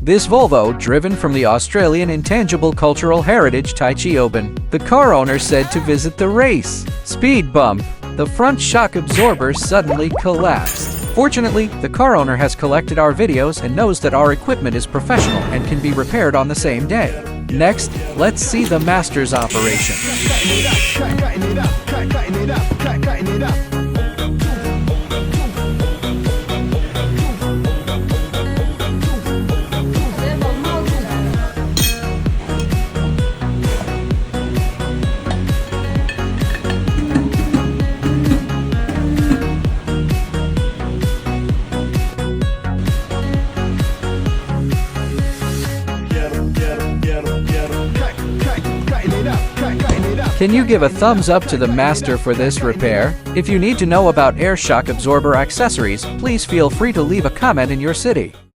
This Volvo, driven from the Australian Intangible Cultural Heritage Taicioban. The car owner said to visit the race. Speed bump. The front shock absorber suddenly collapsed. Fortunately, the car owner has collected our videos and knows that our equipment is professional and can be repaired on the same day. Next, let's see the master's operation. Can you give a thumbs up to the master for this repair? If you need to know about air shock absorber accessories, please feel free to leave a comment in your city.